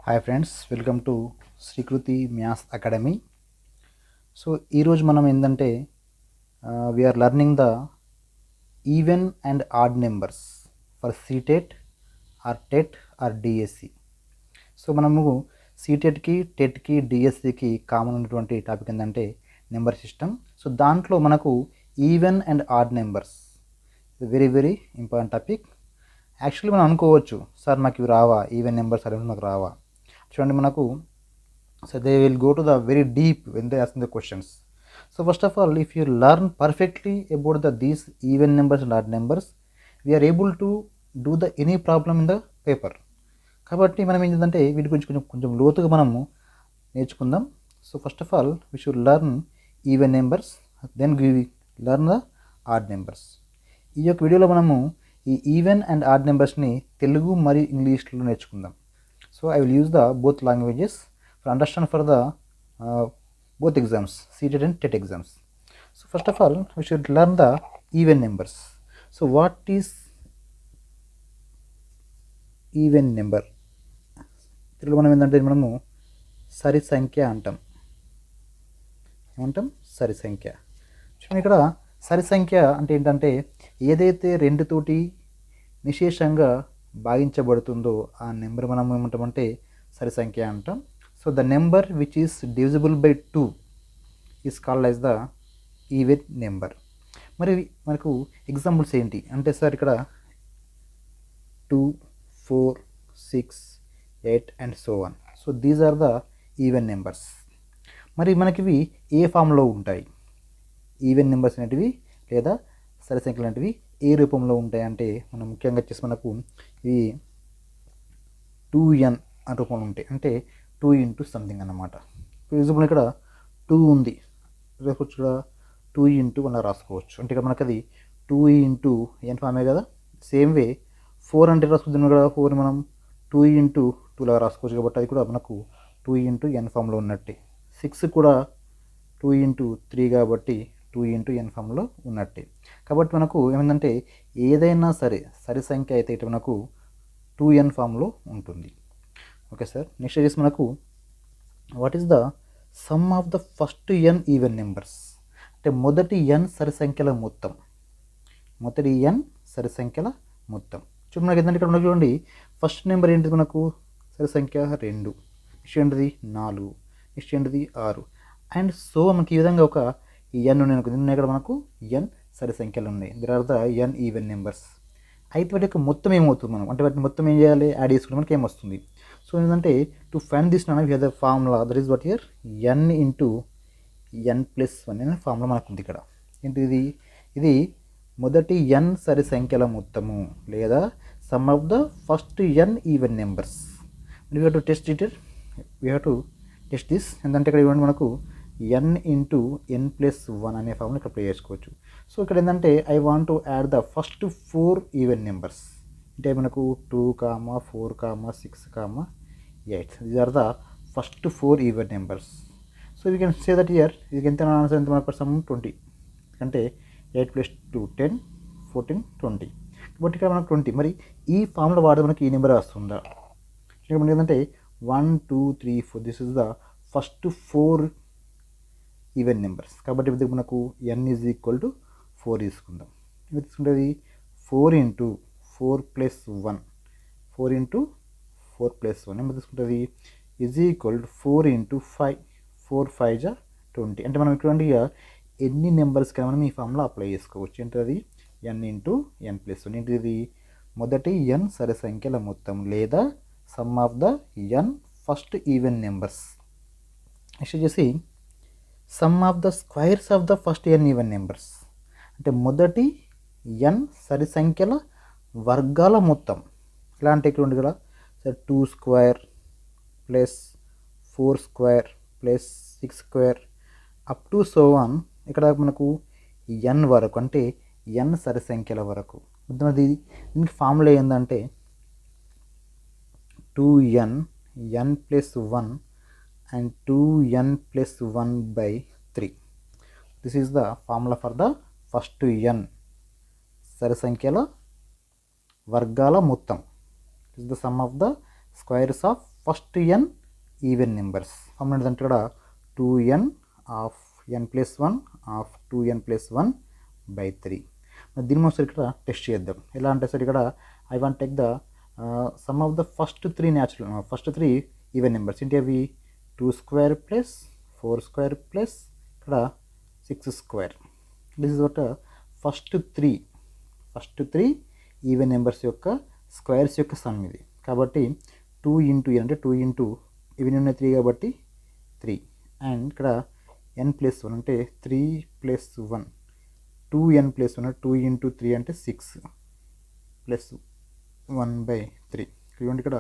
Hi friends, welcome to Srikriti maths academy. So ఈరోజు మనం ఏంటంటే we are learning the even and odd numbers for CTET or TET or DSC. So మనము CTETకి, టెట్కి, DSCకి కామన్ ఉన్నటువంటి టాపిక్ ఏంటంటే నెంబర్ సిస్టమ్. సో దాంట్లో మనకు even and odd numbers very very important topic. Actually మనం అనుకోవచ్చు, సార్ మాకు ఇవి రావా, ఈవెన్ నెంబర్స్ అనేవి మాకు రావా. చూడండి, మనకు so they will go to the very deep when they ask the questions. So first of all, if you learn perfectly about these even numbers and odd numbers, we are able to do the any problem in the paper. కాబట్టి మనం ఏం చేద్దంటే వీటి గురించి కొంచెం లోతుగా మనము నేర్చుకుందాం. So first of all we should learn even numbers, then we learn the odd numbers. ఈ యొక్క వీడియోలో మనము ఈ ఈవెన్ అండ్ ఆడ్ నెంబర్స్ని తెలుగు మరియు ఇంగ్లీష్లో నేర్చుకుందాం. So I will use the both languages for understand for the both exams, CTET and TET exams. So first of all, we should learn the even numbers. So what is even number? Telugu మనం ఏంటంటే మనము సరి సంఖ్య అంటాం. ఏమంటాం? సరి సంఖ్య. చూడండి, ఇక్కడ సరి సంఖ్య అంటే ఏంటంటే ఏదైతే రెండుతోటి నిశేషంగా భాగించబడుతుందో ఆ నెంబర్ మనం ఏమంటామంటే సరి సంఖ్య అంటాం. So the number which is divisible by 2 is called as the even number. మరి మనకు ఎగ్జాంపుల్స్ ఏంటి అంటే, సార్ ఇక్కడ 2, 4, 6, 8 and so on. So these are the even numbers. మరి మనకి ఇవి ఏ ఫామ్లో ఉంటాయి? ఈవెన్ నెంబర్స్ అనేటివి లేదా సరి సంఖ్యలు అనేటివి ఏ రూపంలో ఉంటాయంటే, మనం ముఖ్యంగా వచ్చేసి మనకు ఇవి 2n అనే రూపంలో ఉంటాయి. అంటే 2 ఇంటూ సంథింగ్ అన్నమాట. ఎగ్జాంపుల్ ఇక్కడ 2 ఉంది, రేపు ఇక్కడ 2 ఇంటూ అలా రాసుకోవచ్చు. అంటే ఇక్కడ మనకు అది 2 ఇంటూ n ఫామే కదా. సేమ్ వే 4 అంటే రాసుకుందాం కదా, 4 మనం 2 ఇంటూ 2 లాగా రాసుకోవచ్చు. కాబట్టి అది కూడా మనకు 2 ఇంటూ n ఫామ్లో ఉన్నట్టే. 6 కూడా 2 ఇంటూ 3 కాబట్టి 2 ఇంటూ n ఫామ్లో ఉన్నట్టే. కాబట్టి మనకు ఏమైందంటే ఏదైనా సరే సరి సంఖ్య అయితే ఇటు మనకు 2n ఫామ్లో ఉంటుంది. ఓకే సార్, నెక్స్ట్ వచ్చేసి మనకు what is the sum of the first n even numbers. అంటే మొదటి n సరి సంఖ్యల మొత్తం. మొదటి n సరి సంఖ్యల మొత్తం. చూడండి, మనకి ఏంటంటే ఇక్కడ మనకు చూడండి ఫస్ట్ నెంబర్ ఏంటిది, మనకు సరి సంఖ్య 2, నెక్స్ట్ ఏంటిది 4, నెక్స్ట్ ఏంటిది 6 అండ్ సో మనకి ఈ విధంగా ఒక n ఉన్నాయి. ఇక్కడ మనకు n సరి సంఖ్యలు ఉన్నాయి. There are the n even numbers. అయితే వాటి యొక్క మొత్తం ఏమవుతుంది, మనం అంటే వాటిని మొత్తం ఏం చేయాలి, యాడ్ చేసుకుంటే మనకి ఏమొస్తుంది. సో ఏంటంటే to find this we have the formula, that is what here n into n+1 అనే ఫార్ములా మనకు ఉంది ఇక్కడ. ఏంటి ఇది మొదటి n సరి సంఖ్యల మొత్తము లేదా sum of the first n even numbers. We have to test it, we have to test this. ఏంటంటే ఇక్కడ ఇవ్వండి మనకు n ఇంటూ n+1 అనే ఫార్ములా ఇక్కడ ప్లే చేసుకోవచ్చు. సో ఇక్కడ ఏంటంటే I want to add the first 4 even numbers. అంటే మనకు 2, 4, 6, 8 these are the first 4 even numbers. So we can say that here ఇది ఎంత ఆన్సర్ ఎంత మనకు సమ్ 20. అంటే 8 + 2 10, 14, 20. బట్ ఇక్కడ మనకు 20. మరి ఈ ఫార్ములా వాడితే మనకి ఈ నెంబర్ వస్తుందా? ఇక్కడ మనకి ఏంటంటే 1, 2, 3, 4 this is the first 4 even numbers. కాబట్టి ఇది మనకు n ఈజ్ ఈక్వల్ టు 4 తీసుకుందాం. ఇది తీసుకుంటుంది 4 ఇంటూ 4+1, 4 ఇంటూ 4+1 ఏమో తీసుకుంటుంది ఈజ్ ఈక్వల్ టు 4 ఇంటూ 5, 4 5 20. అంటే మనం ఇక్కడ ఎన్ని నెంబర్స్ కానీ మనం ఈ ఫార్ములా అప్లై చేసుకోవచ్చు. ఏంటది n ఇంటూ n+1. ఏంటిది మొదటి n సరి సంఖ్యల మొత్తం లేదా sum of the n first even numbers. Next వచ్చేసి sum of the squares of the first n even numbers. అంటే మొదటి n సరి సంఖ్యల వర్గాల మొత్తం. ఎలా అంటే ఇక్కడ ఉంది కదా, 2 square plus 4 square plus 6 square up to so on. ఇక్కడ మనకు n వరకు అంటే n సరి సంఖ్యల వరకు. దీనికి ఫార్ములా ఏంటంటే 2n n+1 and 2n+1/3. This is the formula for the first n సరి సంఖ్యల వర్గాల మొత్తం. This is the sum of the squares of first n even numbers. Formula ఏంటంటే ఇక్కడ 2n of n plus 1 of 2n plus 1 by 3. దీన్ని మనం ఇక్కడ test చేద్దాం. ఎలా అంటే సార్ ఇక్కడ I want take the sum of the first three even numbers. ఏంటి అవి? 2 స్క్వేర్ ప్లస్ 4 స్క్వేర్ ప్లస్ ఇక్కడ 6 square. This is what first three even numbers యొక్క స్క్వేర్స్ యొక్క సమ్ ఇది. కాబట్టి 2 ఇంటూ అంటే 2 ఇంటూ ఇవి ఉన్నాయి 3 కాబట్టి 3 అండ్ ఇక్కడ n ప్లస్ 1 అంటే 3 ప్లస్ 1 2n ప్లస్ 1 2 ఇంటూ 3 అంటే 6 ప్లస్ 1 బై 3. చూడండి ఇక్కడ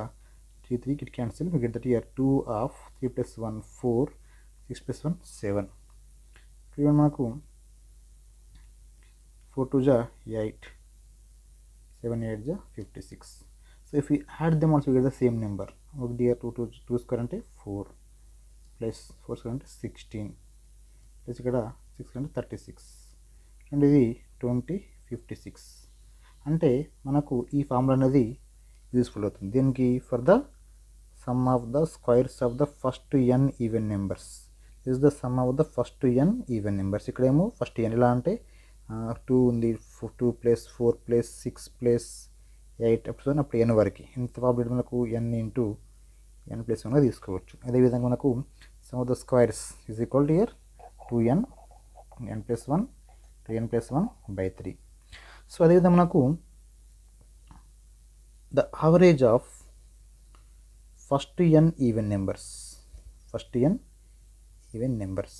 3 it cancel, we get that here 2 of 3 plus 1 4 6 plus 1 7. చూడండి మనకు 4 2 జా 8 7 8 జా 56. So if we add them also we get the same number. Okay here 2 square అంటే 4 plus 4 square అంటే 16 plus ఇక్కడ 6 అంటే 36 అండ్ ఇది 20 56. అంటే మనకు ఈ ఫార్ములా అనేది యూస్ఫుల్ అవుతుంది దీనికి for the sum of the squares of the first n even numbers. This is the sum of the first n even numbers. ఇక్కడేమో ఫస్ట్ n ఎలా అంటే 2 ఉంది, 2 ప్లస్ 4 ప్లస్ 6 ప్లస్ 8 అప్పుడు n వరకు ఇంత ప్రాబ్లం మనకు n ఇంటూ n ప్లస్ 1గా తీసుకోవచ్చు. అదేవిధంగా మనకు sum of the squares is equal to hear 2n n plus 1 2n plus 1 by 3. So అదేవిధంగా మనకు the average of first n even numbers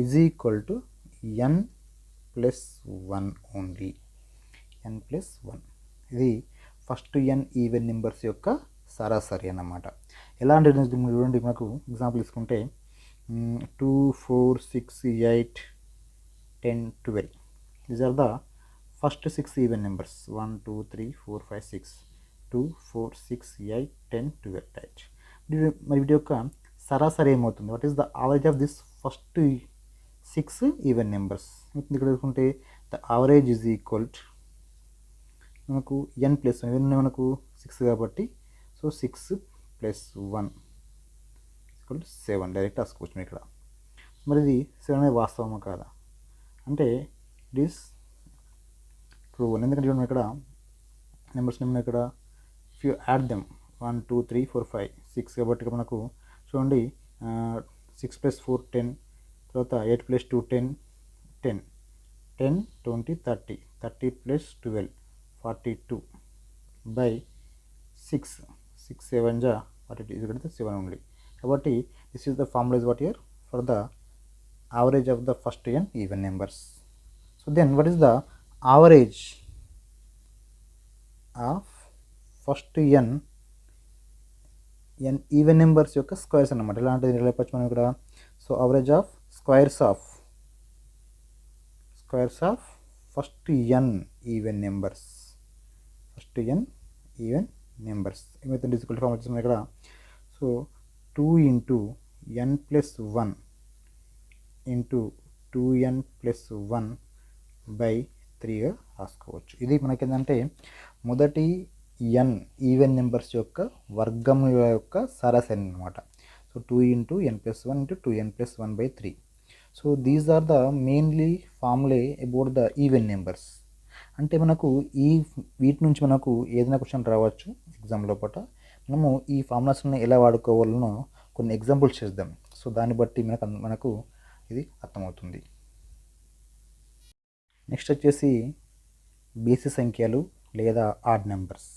is equal to n plus 1 only. n plus 1 ఇది first n even numbers యొక్క సరాసరి అన్నమాట. ఎలా అంటే చూడండి మనకు ఎగ్జాంపుల్ తీసుకుంటే 2 4 6 8 10 12 these are the first 6 even numbers 1 2 3 4 5 6 2 4 6 8 10 12 right. మరి వీటి యొక్క సరాసరి ఏమవుతుంది? What is the average of this first 6 even numbers? ఇక్కడ చూసుకుంటే the average is equal to మనకు n ప్లస్ 1 ఇవన్నీ మనకు 6 కాబట్టి so 6 plus 1 equal to 7 direct రాసుకోవచ్చు ఇక్కడ. మరి ఇది 7 అనేది వాస్తవమా కాదా అంటే ఇట్ ఈస్ ట్రూ. ఎందుకంటే చూడండి ఇక్కడ నెంబర్స్ ఇక్కడ ఇఫ్ యూ యాడ్ దెమ్ 1 2 3 4 5 6 కాబట్టి మనకు చూడండి 6 ప్లస్ 4 10 తర్వాత 8 ప్లస్ 2 10 10 10 20 30 30 ప్లస్ 12 42 బై 6 6 7 జా 42 ఇది కడితే 7 ఓన్లీ. కాబట్టి this is the formula is what here for the average of the first n even numbers. So then what is the average of first n even numbers యొక్క squares అన్నమాట. ఎలా అంటే చెప్పచ్చు మనం ఇక్కడ. So average of squares of first n even numbers ఏమైతే డిజికల్ form వచ్చింది ఇక్కడ. So 2 into n plus 1 into 2n plus 1 by 3గా రాసుకోవచ్చు. ఇది మనకేంటంటే మొదటి n ఈవెన్ నెంబర్స్ యొక్క వర్గముల యొక్క సరాసరి అన్నమాట. So 2 into n plus 1 into 2n plus 1 by 3. So these are the mainly formulae about the even numbers. అంటే మనకు వీటి నుంచి మనకు ఏదైనా క్వశ్చన్ రావచ్చు ఎగ్జామ్ లోపల. మనము ఈ ఫార్ములాస్ని ఎలా వాడుకోవాలనో కొన్ని ఎగ్జాంపుల్స్ చేద్దాం. సో దాన్ని బట్టి మనకు ఇది అర్థమవుతుంది. నెక్స్ట్ వచ్చేసి బేసి సంఖ్యలు లేదా ఆడ్ నెంబర్స్.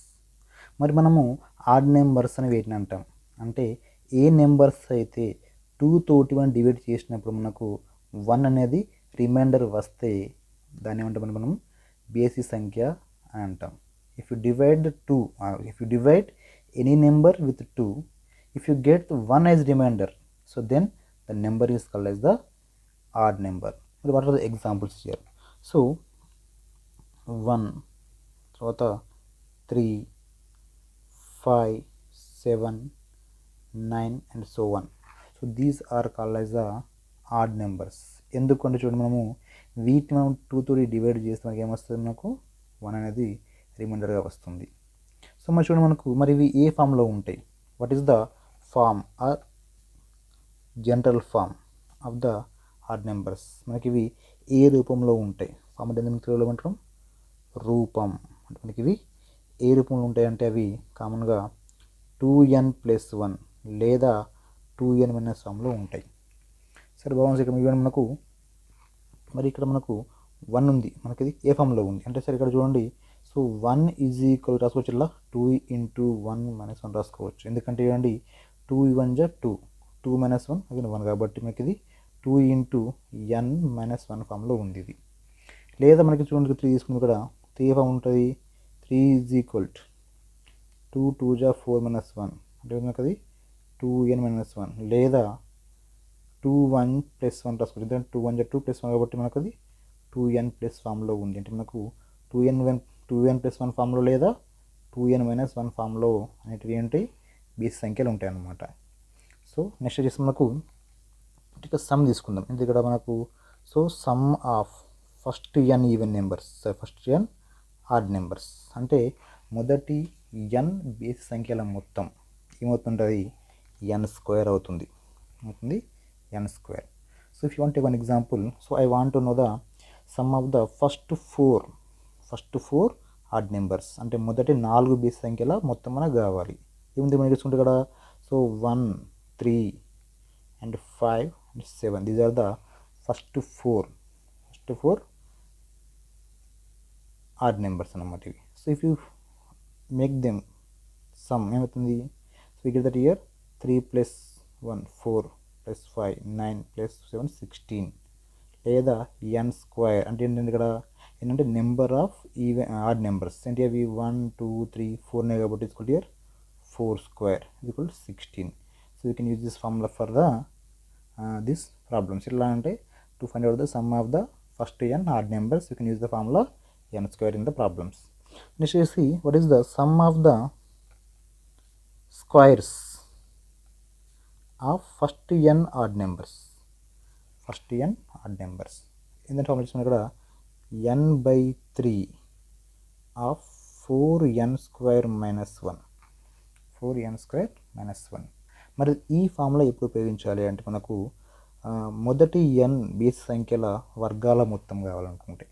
మరి మనము ఆడ్ నెంబర్స్ అని వీటిని అంటాం. అంటే ఏ నెంబర్స్ అయితే 2 తోటి మనం డివైడ్ చేసినప్పుడు మనకు 1 అనేది రిమైండర్ వస్తే దాన్ని ఏమంటాం మనం బేసి సంఖ్య అని అంటాం. If you divide any number with 2, if you get 1 as remainder, so then the number is called as the odd number. What are the examples here? So 1 తర్వాత 3 5 7 9 and so on. So these are called as the odd numbers. ఎందుకంటే చూడండి మనము వీటిని మనం 2 తోటి divide చేస్తే మనకి ఏమొస్తుంది? మనకు 1 అనేది రిమైండర్గా వస్తుంది. సో మరి చూడండి మనకు మరి ఇవి ఏ ఫామ్లో ఉంటాయి? What is the form or general form of the odd numbers. మనకి ఇవి ఏ రూపంలో ఉంటాయి? ఫామ్ అంటే ఎందుకు తెలుగులో అంటాం? రూపం. అంటే మనకి ఇవి ఏ రూపంలో ఉంటాయి అంటే అవి కామన్గా 2n+1 లేదా 2n- ఫామ్లో ఉంటాయి. సరే బాగుంది. ఇక్కడ ఇవన్నీ మనకు మరి ఇక్కడ మనకు 1 ఉంది, మనకి ఇది ఏ ఫామ్లో ఉంది అంటే సరే ఇక్కడ చూడండి. సో 1 ఈజ్ ఈక్వల్ రాసుకోవచ్చు, ఇలా 2 × 1 - 1 రాసుకోవచ్చు. ఎందుకంటే చూడండి 2 × 1 = 2, 2 - 1 అది 1 కాబట్టి మనకి ఇది 2 × n - 1 ఫామ్లో ఉంది ఇది. లేదా మనకి చూడండి 3 తీసుకుని ఇక్కడ 3 ఫామ్ ఉంటుంది. 3 ఈజ్ ఈక్వల్ 2 × 2 = 4 - 1 అంటే మనకి అది 2n - 1 లేదా 2n + 1 రాసుకోవచ్చు. ఎందుకంటే 2 × 1 = 2 + 1 కాబట్టి మనకు అది 2n+ ఫామ్లో ఉంది. అంటే మనకు 2n + 1 ఫామ్లో లేదా 2n - 1 ఫామ్లో అనేటివి ఏంటి బేసి సంఖ్యలు ఉంటాయి అన్నమాట. సో నెక్స్ట్ వచ్చేసి మనకు ఇక్కడ సమ్ తీసుకుందాం. ఇది ఇక్కడ మనకు so sum of first n even numbers, first n odd numbers అంటే మొదటి n బేసి సంఖ్యల మొత్తం ఏమవుతుంటుంది? n² అవుతుంది. n². So if you want to take one example, so I want to know the sum of the first four odd numbers అంటే మొదటి 4 బేసి సంఖ్యల మొత్తం మనకు కావాలి. ఏముంది మనం చూసుకుంటే ఇక్కడ so 1, 3 and 5 and 7 these are the first four odd numbers అన్నమాట ఇవి. So if you make them sum ఏమవుతుంది? So you get that here 3 + 1 4 + 5 9 + 7 16 లేదా n² అంటే ఏంటంటే ఇక్కడ ఏంటంటే number of even odd numbers అంటే అవి 1 2 3 4 కాబట్టి it's here 4² = 16. So you can use this formula for the this problems. ఎలా అంటే to find out the sum of the first n odd numbers you can use the formula n² in the problems. Next see what is the sum of the squares of first n odd numbers. First n odd numbers ఏంటంటే formula చూసుకున్నా ఇక్కడ n/3 of 4n² - 1 4n² - 1. మరి ఈ formula ఎప్పుడు ఉపయోగించాలి అంటే మనకు మొదటి n బేసి సంఖ్యల వర్గాల మొత్తం కావాలనుకుంటే.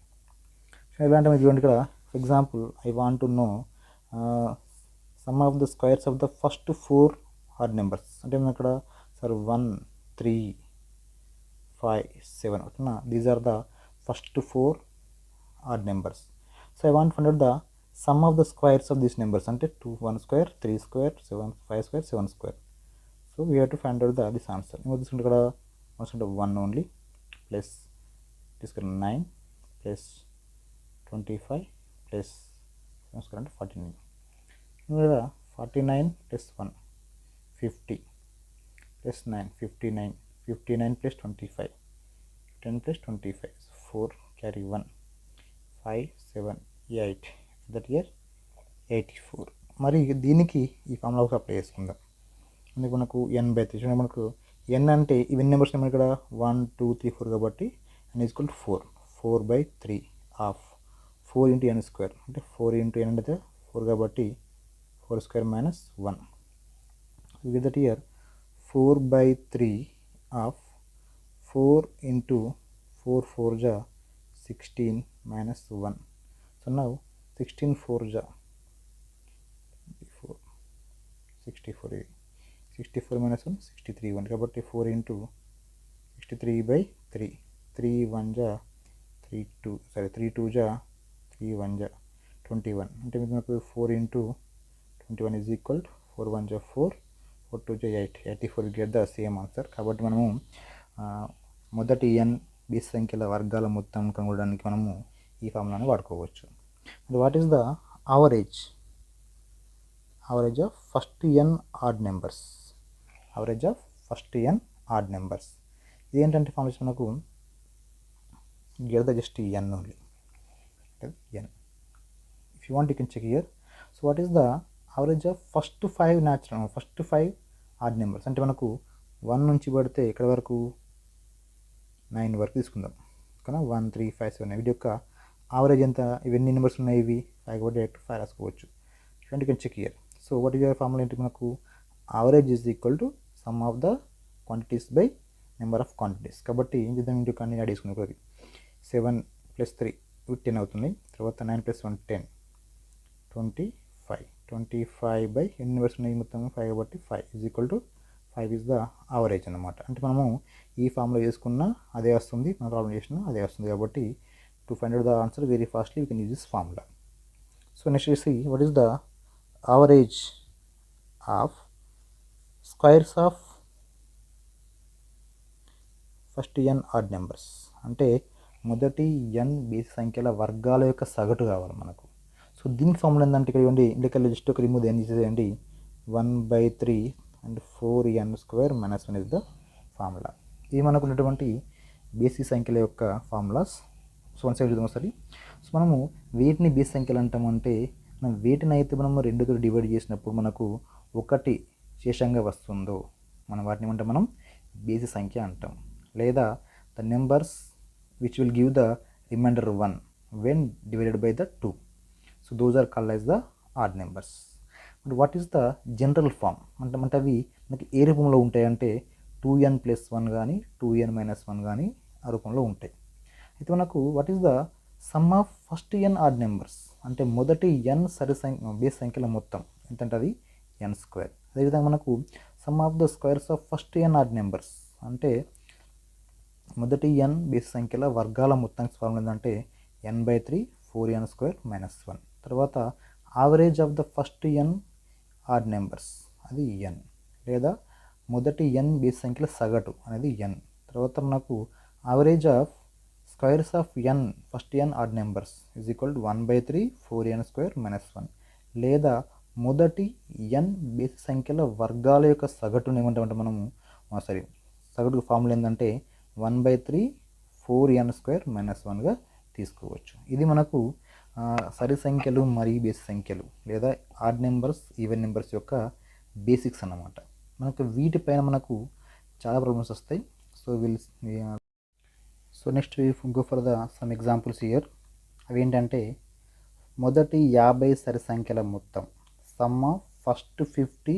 ఎలా అంటే మీరు చూడండి ఇక్కడ for example I want to know sum of the squares of the first 4 odd numbers అంటే మనం ఇక్కడ సార్ 1 3 5 7 ఓకేనా. These are the first 4 odd numbers. So I want find out the sum of the squares of these numbers అంటే 2 1² 3² 7 5² 7². So we have to find out this answer. ఏమో తీసుకుంటే ఇక్కడ 1 only plus తీసుకుని 9 plus 25 plus 7² అంటే 49. ఇక్కడ 49 + 1 50 plus 9 59 59 + 25 10 + 25 4 carry 1 5 7 8 that year 84. మరి దీనికి ఈ ఫార్ములా అప్లై చేసుకుందాం. అందుకు మనకు n/3 చూడండి. మనకు n అంటే ఈవెన్ నెంబర్స్ నెంబర్ ఇక్కడ 1 2 3 4 కాబట్టి n = 4 4/3 ఆఫ్ 4 × n² అంటే 4 × n అంటే 4 కాబట్టి 4² - 1 you get that year 4/3 of 4 × 4 4 = 16 - 1. So now 16 4 = 64 ఇది 64 - 1 63 1 కాబట్టి 4 × 63/3 3 1 = 3 2 సారీ 3 2 = 3 1 = 21 అంటే మనకు 4 × 21 is equal 4 1 = 4 4 2 = 8 84 get the same answer. కాబట్టి మనము మొదటి n బేసి సంఖ్యల వర్గాల మొత్తం కనుగొనడానికి మనము ఈ ఫార్ములాని వాడుకోవచ్చు. What is the average of first n odd numbers. Average of first n odd numbers ఇది ఏంటంటే ఫార్ములా మనకు get the just n only n. If you want you can check here. So what is the average of first 5 odd numbers అంటే మనకు 1 నుంచి పడితే ఇక్కడ వరకు 9 వరకు తీసుకుందాం కానీ 1 3 5 7 వీటి యొక్క యావరేజ్ ఎంత? ఇవన్నీ నెంబర్స్ ఉన్నాయి, ఇవి 5 కాబట్టి డైరెక్ట్ 5 రాసుకోవచ్చు. You can check here. So what is your formula ఏంటి? మనకు average is equal to sum of the quantities by number of quantities. కాబట్టి ఏం చేద్దాం, ఇంటూ కానీ యాడ్ చేసుకునే కొద్ది 7 + 3 10 అవుతుంది. తర్వాత 9 + 1 10 25 బై ఎన్ని నెంబర్స్ ఉన్నాయి మొత్తం 5 కాబట్టి 5 is equal to 5 is the average అనమాట. అంటే మనము ఈ ఫామ్లో చేసుకున్న అదే వస్తుంది, మన ప్రాబ్లం చేసిన అదే వస్తుంది. కాబట్టి to find out the answer very fastly we can use this formula. So next see what is the average of squares of first n odd numbers. అంటే మొదటి n బేసి సంఖ్యల వర్గాల యొక్క సగటు కావాలి మనకు. సో దీని ఫార్ములా ఏంటంటే ఇక్కడ ఇవ్వండి, ఇంటికల్లా జస్ట్ ఒక రిమూవ్ ఏం చేసేయండి, 1/3 and 4n² - 1 is the formula. ఇది మనకు ఉన్నటువంటి బేసి సంఖ్యల యొక్క ఫార్ములాస్. సో వన్ సైడ్ చూద్దాం ఒకసారి. సో మనము వీటిని బేసి సంఖ్యలు అంటామంటే మనం వీటిని అయితే మనము 2తో డివైడ్ చేసినప్పుడు మనకు 1 శేషంగా వస్తుందో మనం వాటిని ఏమంటాం, మనం బేసి సంఖ్య అంటాం. లేదా the numbers which will give the remainder 1 when divided by the 2. So those are called as the odd numbers. But what is the general form అంటే అవి మనకి ఏ రూపంలో ఉంటాయంటే 2n + 1 కానీ 2n - 1 కానీ ఆ రూపంలో ఉంటాయి. అయితే మనకు what is the sum of first n odd numbers అంటే మొదటి n బేస్ సంఖ్యల మొత్తం ఎంతంటే అది n². అదేవిధంగా మనకు sum of the squares of first n odd numbers అంటే మొదటి n బేసి సంఖ్యల వర్గాల మొత్తానికి ఫార్ములా ఏంటంటే n/3 4n² - 1. తర్వాత average of the first n odd numbers అది n, లేదా మొదటి n బేసి సంఖ్యల సగటు అనేది n. తర్వాత మనకు average of squares of n first n odd numbers is equal to 1/3 4n² - 1. లేదా మొదటి n బేసి సంఖ్యల వర్గాల యొక్క సగటును ఏమంటామంటే మనము సగటు ఫార్ములా ఏంటంటే 1/3 4n² - 1గా తీసుకోవచ్చు. ఇది మనకు సరి సంఖ్యలు మరియు బేసి సంఖ్యలు లేదా ఆడ్ నెంబర్స్ ఈవెన్ నెంబర్స్ యొక్క బేసిక్స్ అన్నమాట. మనకు వీటిపైన మనకు చాలా ప్రాబ్లమ్స్ వస్తాయి. So next go for the sum examples here. అవి ఏంటంటే మొదటి 50 సరి సంఖ్యల మొత్తం sum of first 50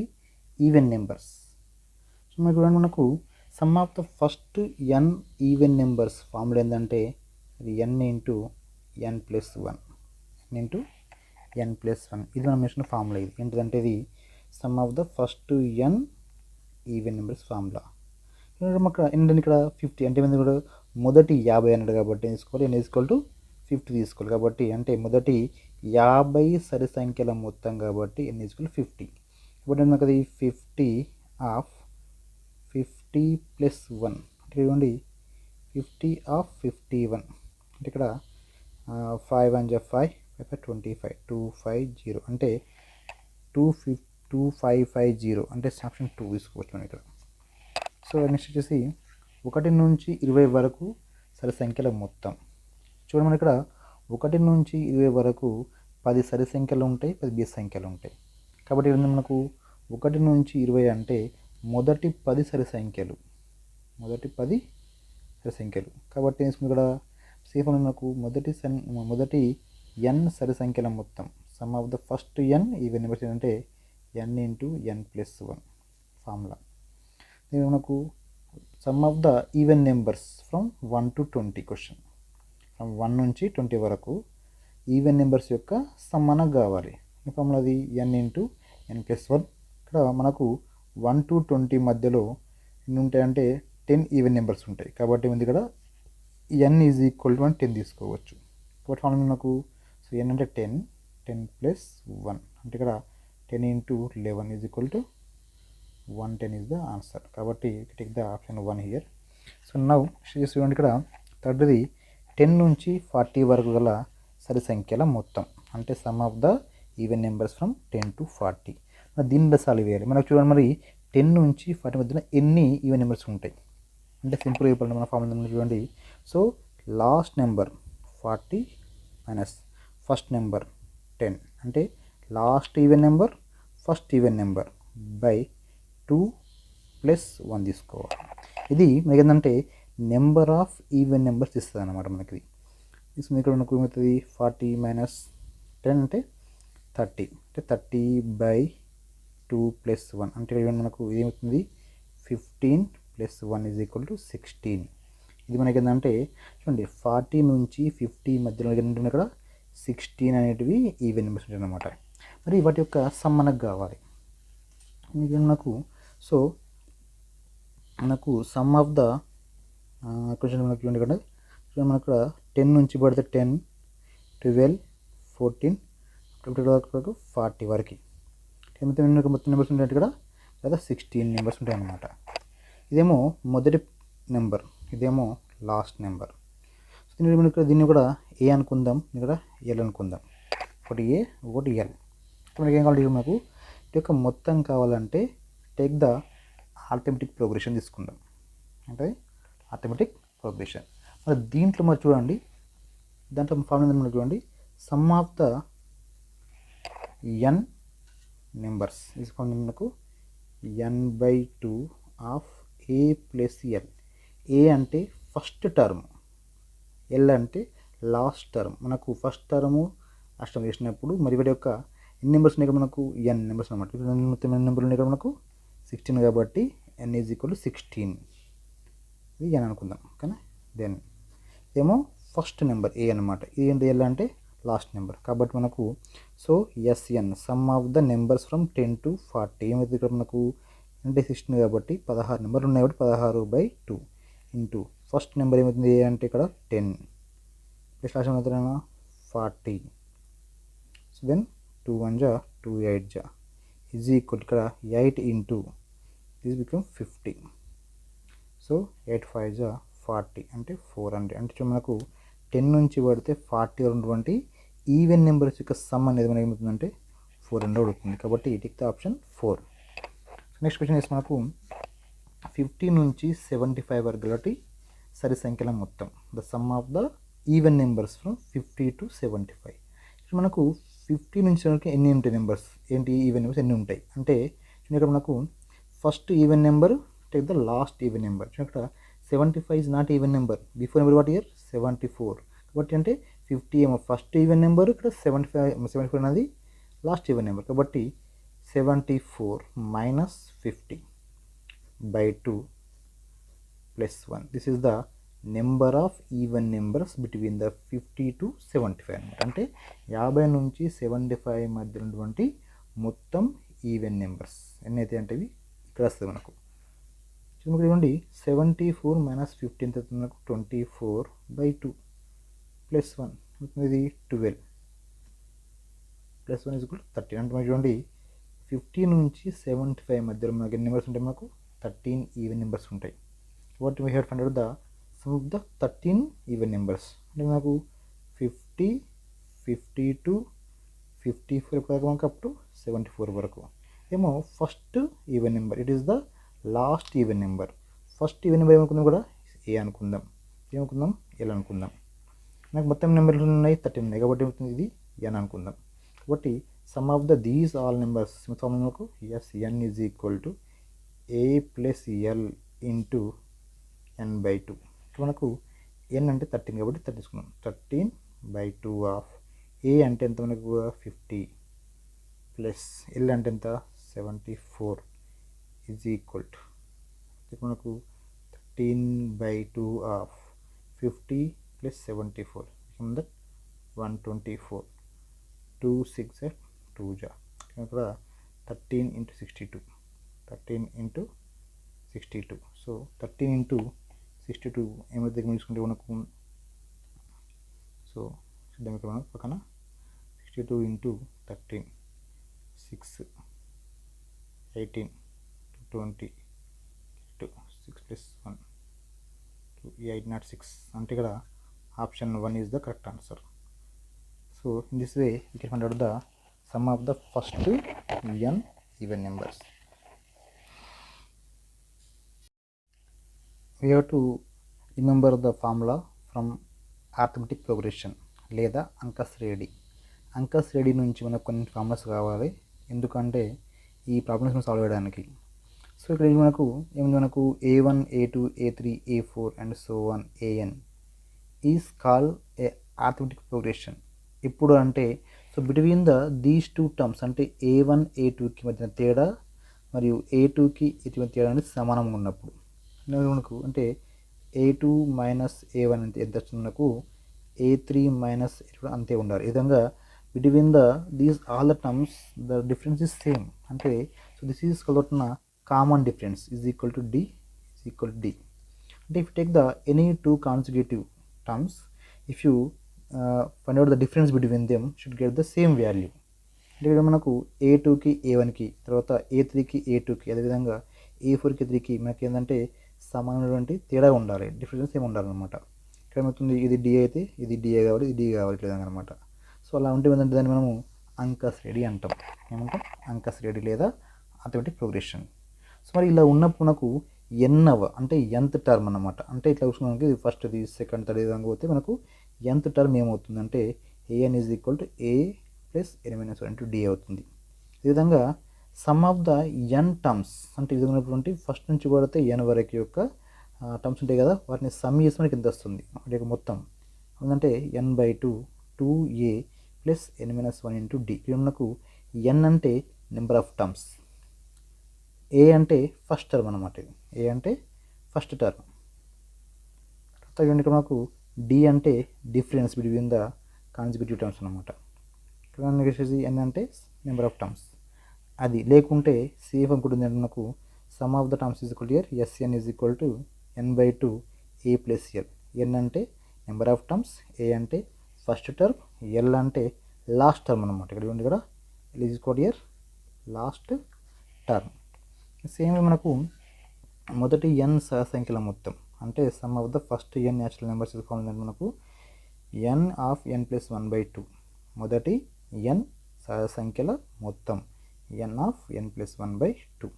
even numbers. So మనకు sum of the first n even numbers formula ఏంటంటే అది n × n + 1 n + 1. ఇది మనం వేసిన ఫార్ములా. ఇది ఏంటంటే ఇది some of the first n even numbers formula. ఏంటంటే ఇక్కడ 50 అంటే మీద కూడా మొదటి 50 అన్నాడు కాబట్టి ఏం తీసుకోవాలి, n = 50 తీసుకోవాలి. కాబట్టి అంటే మొదటి 50 సరి సంఖ్యల మొత్తం కాబట్టి n = 50. ఇప్పుడు మనకు అది 50 ఆఫ్ 50 + 1 అంటే ఇవ్వండి 50 ఆఫ్ 51 అంటే ఇక్కడ 5 × 5 25 250 అంటే 2550 అంటే ఆప్షన్ 2 తీసుకోవచ్చు మనం ఇక్కడ. సో నెక్స్ట్ వచ్చేసి 1 నుంచి 20 వరకు సరి సంఖ్యల మొత్తం. చూడండి మనం ఇక్కడ 1 నుంచి 20 వరకు 10 సరి సంఖ్యలు ఉంటాయి, 10 బేసి సంఖ్యలు ఉంటాయి. కాబట్టి మనకు 1 నుంచి 20 అంటే మొదటి 10 సరి సంఖ్యలు కాబట్టి ఇక్కడ సేఫ్ మనకు మొదటి n సరి సంఖ్యల మొత్తం sum of the first n even numbers ఏంటంటే n × n + 1 ఫార్ములా. మనకు sum of the even numbers from 1 to 20 question. From 1 నుంచి 20 వరకు ఈవెన్ నెంబర్స్ యొక్క సమ్ మనకు కావాలి. ఈ ఫార్ములా అది n × n + 1. ఇక్కడ మనకు 1 to 20 మధ్యలో ఎన్ని ఉంటాయంటే 10 ఈవెన్ నెంబర్స్ ఉంటాయి. కాబట్టి ఉంది ఇక్కడ n = 10 తీసుకోవచ్చు. కాబట్టి ఫార్ములా మనకు సో n అంటే 10 + 1 అంటే ఇక్కడ 10 × 11 = 110 is the answer. కాబట్టి take the option 1 here. So now చూడండి ఇక్కడ థర్డ్ది 10 నుంచి 40 వరకు గల సరి సంఖ్యల మొత్తం అంటే sum of the even numbers from 10 to 40. దీన్ని సాల్వ్ చేయాలి. మనకు చూడండి మరి 10 నుంచి 40 మధ్యన ఎన్ని ఈవెన్ నెంబర్స్ ఉంటాయి అంటే సింపుల్ చెప్పాలంటే మన ఫార్ములా చూడండి. So last number 40 minus first number 10 అంటే last even number first even number by 2 + 1 తీసుకోవాలి. ఇది మనకి ఏంటంటే నెంబర్ ఆఫ్ ఈవెన్ నెంబర్స్ ఇస్తుంది అనమాట. మనకి తీసుకుని ఇక్కడ మనకు ఏమవుతుంది 40 - 10 అంటే 30 అంటే 30/10 2 + 1 అంటే ఇక్కడ మనకు ఏమవుతుంది 15 + 1 = 16. ఇది మనకి ఏంటంటే చూడండి 40 నుంచి 50 మధ్యలో ఏంటంటే ఇక్కడ 16 అనేటివి ఈవెన్ నెంబర్స్ ఉంటాయి అన్నమాట. మరి వాటి యొక్క సమ్ మనకు కావాలి. మనకు సో మనకు సమ్ ఆఫ్ ద క్వశ్చన్ మనకి చూడండి ఇక్కడ మనకు ఇక్కడ 10 నుంచి పడితే 10, 12, 14 వరకు 40 వరకు మొత్తం నెంబర్స్ ఉంటాయి ఇక్కడ లేదా 16 నెంబర్స్ ఉంటాయి అన్నమాట. ఇదేమో మొదటి నెంబర్, ఇదేమో లాస్ట్ నెంబర్. దీన్ని కూడా ఏ అనుకుందాం, ఇక్కడ ఎల్ అనుకుందాం. ఒకటి ఏ ఒకటి ఎల్. మనకి ఏం కావాలి, మనకు ఈ యొక్క మొత్తం కావాలంటే టేక్ ద ఆర్థమెటిక్ ప్రోగ్రెషన్ తీసుకుందాం. అంటే ఆర్థమెటిక్ ప్రోగ్రెషన్ మరి దీంట్లో మరి చూడండి, దాంట్లో ఫార్ములా మనకు చూడండి sum of the N numbers is మనకు n/2 of A plus L. ఏ అంటే ఫస్ట్ టర్మ్, ఎల్ అంటే లాస్ట్ టర్మ్. మనకు ఫస్ట్ టర్ము అష్టం చేసినప్పుడు మరి వీటి యొక్క ఎన్ని నెంబర్స్ ఉన్నాయి ఇక్కడ మనకు ఎన్ నెంబర్స్ అనమాట. మొత్తం ఎన్ని నెంబర్లు ఉన్నాయి ఇక్కడ మనకు 16 కాబట్టి n = 16. ఇది ఎన్ అనుకుందాం కానీ దెన్ ఏమో ఫస్ట్ నెంబర్ ఏ అనమాట. ఇది ఏంటి ఎల్ అంటే లాస్ట్ నెంబర్ కాబట్టి మనకు so S N sum of the numbers from 10 to 40 ఏమైతే ఇక్కడ మనకు అంటే 16 కాబట్టి 16 నెంబర్లు ఉన్నాయి కాబట్టి 16/2 ఇంటూ ఫస్ట్ నెంబర్ ఏమవుతుంది ఏ అంటే ఇక్కడ 10 ప్లస్ లాస్ట్ ఏమవుతుందన్నా 40. సో దెన్ 2 1 జా 2 8 జా ఈజ్ ఈక్వల్ ఇక్కడ 8 ఇంటూ దిస్ బికమ్ 50. సో 8 5 జా 40 అంటే 400. అంటే మనకు 10 నుంచి పడితే 40 ఉన్నటువంటి ఈవెన్ నెంబర్స్ యొక్క సమ్ అనేది మనకి ఏమవుతుందంటే 400 అవుతుంది. కాబట్టి tick the option 4. Next question వేసి మనకు 50 నుంచి 75 వరకు కాబట్టి సరి సంఖ్యల మొత్తం the sum of the even numbers from 50 to 75. మనకు 50 నుంచి వరకు ఎన్ని ఉంటాయి నెంబర్స్, ఏంటి ఈవెన్ నెంబర్స్ ఎన్ని ఉంటాయి అంటే ఇక్కడ మనకు first even number take the last even number. ఇక్కడ 75 is not even number. Before number what here 74 కాబట్టి అంటే 50 ఏమో ఫస్ట్ ఈవెన్ నెంబర్, ఇక్కడ 74 అనేది లాస్ట్ ఈవెన్ నెంబర్ కాబట్టి 74 minus 50/2 plus 1. This is the number of even numbers between the 50 to 75 అనమాట. అంటే 50 నుంచి 75 మధ్య ఉన్నటువంటి మొత్తం ఈవెన్ నెంబర్స్ ఎన్ని అయితే అంటే ఇవి ఇక్కడ వస్తుంది మనకు. చూడండి 74 minus 50 ఎంత అవుతుంది మనకు 24/2 plus 1 ఇది 12 plus 1 = 13. అంటే మనకి చూడండి 50 నుంచి 75 మధ్యలో మనకి ఎన్ని నెంబర్స్ ఉంటాయి, మనకు 13 ఈవెన్ నెంబర్స్ ఉంటాయి. What we have find out the sum of the 13 even numbers. అంటే మనకు 50, 52, 54 వరకు మనకు అప్ టు 74 వరకు ఏమో first even number. It is the last even number. First even number ఏమనుకుందాం కూడా ఏ అనుకుందాం, ఏమనుకుందాం ఎల్ అనుకుందాం. నాకు మొత్తం నెంబర్లు ఉన్నాయి 13 ఉన్నాయి కాబట్టి ఏమవుతుంది ఇది ఎన్ అనుకుందాం. కాబట్టి sum of the these all numbers మనకు S n is equal to a plus l into n/2. మనకు ఎన్ అంటే 13 కాబట్టి 13 తీసుకున్నాం. 13/2 ఆఫ్ ఏ అంటే ఎంత మనకు 50 ప్లస్ ఎల్ అంటే ఎంత 74 ఈజ్ ఈక్వల్ టు మనకు 13/2 ఆఫ్ 50 ప్లస్ 74 దట్ 124. 2 6 2 జా ఇక్కడ 13 into 62 13 into 62. సో 13 into 62 ఏమైతే దగ్గర తీసుకుంటే మనకు సో సిద్ధం ఇక్కడ మనకు పక్కన 62 into 13 6 18 20 2 6 plus 1 2 8 not 6 అంటే ఇక్కడ option 1 is the correct answer. So in this way we can find out the sum of the first n even numbers. We have to remember the formula from arithmetic progression లేదా అంకశ్రేణి. అంకశ్రేణి నుంచి మనకు కొన్ని formulas కావాలి, ఎందుకంటే ఈ problems solve చేయడానికి. So ఇక్కడ మనకు ఏముంది, మనకు A1, A2, A3, A4 and so on AN is called a arithmetic progression. ఇప్పుడు అంటే so so between these two terms అంటే A1 A2కి మధ్యన తేడా మరియు A2కి A3 మధ్య తేడా అనేది సమానంగా ఉన్నప్పుడు మనకు అంటే A2 మైనస్ A1 అంటే ఎంత వస్తుంది మనకు A3 మైనస్ A2 అంతే ఉండాలి. ఈ విధంగా between these all the terms the difference is same అంటే so this is called common difference is equal to D is equal to D. అంటే if you take the any two consecutive terms, if you find out the difference between them should get the same value. అంటే ఇక్కడ మనకు A2కి A1కి తర్వాత A3కి A2కి అదేవిధంగా A4కి A3కి మనకి ఏంటంటే సమానమైనటువంటి తేడా ఉండాలి, డిఫరెన్స్ ఏమి ఉండాలన్నమాట. ఇక్కడ ఏమవుతుంది ఇది D అయితే ఇది DA కావాలి, ఇది D కావాలి ఇట్లా అనమాట. సో అలా ఉంటే ఏంటంటే దాన్ని మనము అంకశ్రేణి అంటాం. ఏమంటాం? అంకశ్రేణి లేదా అథమెటిక్ ప్రోగ్రెషన్. సో మరి ఇలా ఉన్నప్పుడు మనకు ఎన్నవ అంటే nth టర్మ్ అన్నమాట. అంటే ఇట్లా చూసుకున్నానికి ఫస్ట్ది సెకండ్ థర్డ్ విధంగా పోతే మనకు nth టర్మ్ ఏమవుతుందంటే an is equal to a plus n minus 1 into d అవుతుంది. ఈ విధంగా some of the n terms అంటే ఇది ఉన్నటువంటి ఫస్ట్ నుంచి పడితే n వరకు యొక్క టర్మ్స్ ఉంటాయి కదా, వాటిని సమ్ చేసి మనకి ఎంత వస్తుంది అంటే మొత్తం ఏంటంటే n/2 2a plus n minus 1 into d. ఇక్కడ మనకు n అంటే నెంబర్ ఆఫ్ టర్మ్స్, ఏ అంటే ఫస్ట్ టర్మ్ అనమాట. ఇది ఏ అంటే ఫస్ట్ టర్మ్. తర్వాత ఇక్కడ మనకు డి అంటే difference between the consecutive terms అనమాట. ఇక్కడ వచ్చేసి ఎన్ అంటే నెంబర్ ఆఫ్ టర్మ్స్. అది లేకుంటే సేఫ్ అనుకుంటుంది అంటే మనకు sum of the terms is equal to here S n is equal to n/2 a plus l. N అంటే నెంబర్ ఆఫ్ టర్మ్స్, ఏ అంటే ఫస్ట్ టర్మ్, ఎల్ అంటే లాస్ట్ టర్మ్ అనమాట. ఇక్కడ l is equal to here last term. Same మనకు మొదటి n సహసంఖ్యల మొత్తం అంటే sum of the first n natural numbers కావాలంటే మనకు n ఆఫ్ n ప్లస్ 1/2 మొదటి n సహసంఖ్యల మొత్తం n of n plus 1/2.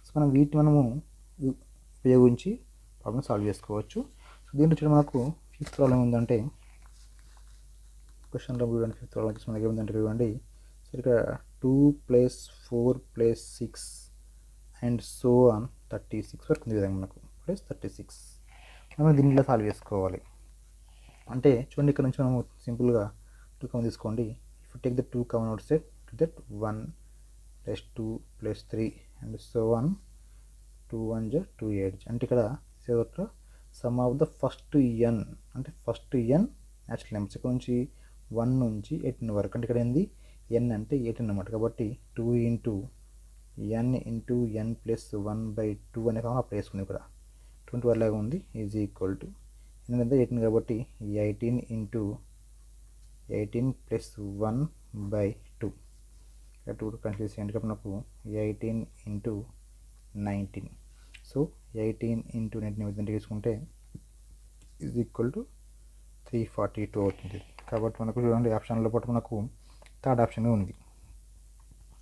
So మనం వీటిని మనము ఉపయోగించి ప్రాబ్లమ్ సాల్వ్ చేసుకోవచ్చు. సో దీంట్లో చూడండి మనకు ఫిఫ్త్ ప్రాబ్లం ఏంటంటే క్వశ్చన్లో చూడండి ఫిఫ్త్ ప్రాబ్లం వచ్చేసి మనకి ఏమిటంటే చూడండి సో ఇక్కడ 2 + 4 + 6 అండ్ సో ఆన్ 36 వరకు ఉంది విధంగా మనకు ప్లస్ 36 మనం దీనిలో సాల్వ్ చేసుకోవాలి. అంటే చూడండి ఇక్కడ నుంచి మనము సింపుల్గా 2 కామన్ తీసుకోండి. If you take the 2 common out side that 1 + 2 + 3 and so on 2 1 = 2 8. అంటే ఇక్కడ some of the first n అంటే ఫస్ట్ n న్యాచురల్ నెంబర్స్ ఇక్కడ నుంచి 1 నుంచి 18 వరకు. అంటే ఇక్కడ ఏంది n అంటే 18 అన్నమాట. కాబట్టి 2 into n into n plus 1/2 అనే ఫామ్ అప్లై చేసుకుంది. ఇక్కడ 21 లాగా ఉంది ఈజ్ ఈక్వల్ టు ఎందుకంటే 18 కాబట్టి 18 ఇంటూ 18 ప్లస్ 1/2 ఇక్కడ 2 కన్సిడర్ చేయండి. కాబట్టి నాకు 18 ఇంటూ 19. సో 18 ఇంటూ 19 తీసుకుంటే ఈజ్ ఈక్వల్ టు 342 అవుతుంది. కాబట్టి మనకు చూడండి ఆప్షన్లో పాటు మనకు థర్డ్ ఆప్షన్ ఉంది.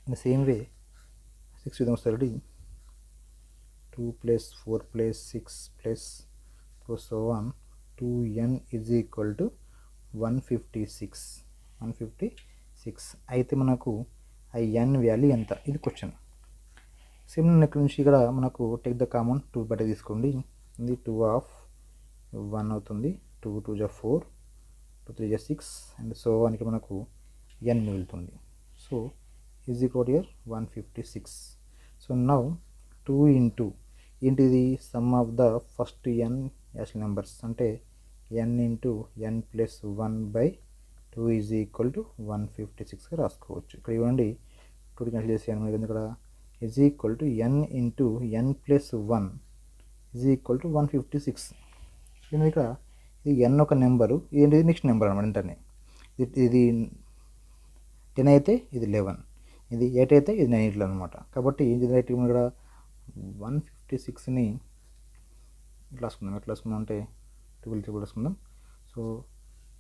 ఇన్ సేమ్ వే 6 విధంగా వస్తుంది 2 + 4 + 6 + so on 2n is equal to 156 అయితే మనకు ఆ n వాల్యూ ఎంత ఇది క్వశ్చన్. సేమ్ ఇక్కడ నుంచి ఇక్కడ మనకు టేక్ ద కామన్ 2 బయట తీసుకోండి. ఇది 2 ఆఫ్ 1 అవుతుంది, 2 2 = 4, 2 3 = 6 అండ్ సో ఆన్ ఇక్కడ మనకు n మిగులుతుంది. So is equal to 156. So now 2 into ఏంటిది sum of the first n natural numbers అంటే n into n plus 1/2 is equal to 156గా రాసుకోవచ్చు. ఇక్కడ ఇవ్వండి 2 క్యాన్సిల్ చేసేయాలి. ఇక్కడ is equal to n into n plus 1 is equal to 156. ఇక్కడ ఇది n ఒక నెంబరు, ఏంటిది నెక్స్ట్ నెంబర్ అనమాట. వెంటనే ఇది 10 అయితే ఇది 11, ఇది 8 అయితే ఇది 9 ఇట్లా అనమాట. కాబట్టి ఇది రైట్ ఇక్కడ 156ని ఇట్లా రాసుకుందాం. ఎట్లా రాసుకుందాం అంటే 12 3 రాసుకుందాం. సో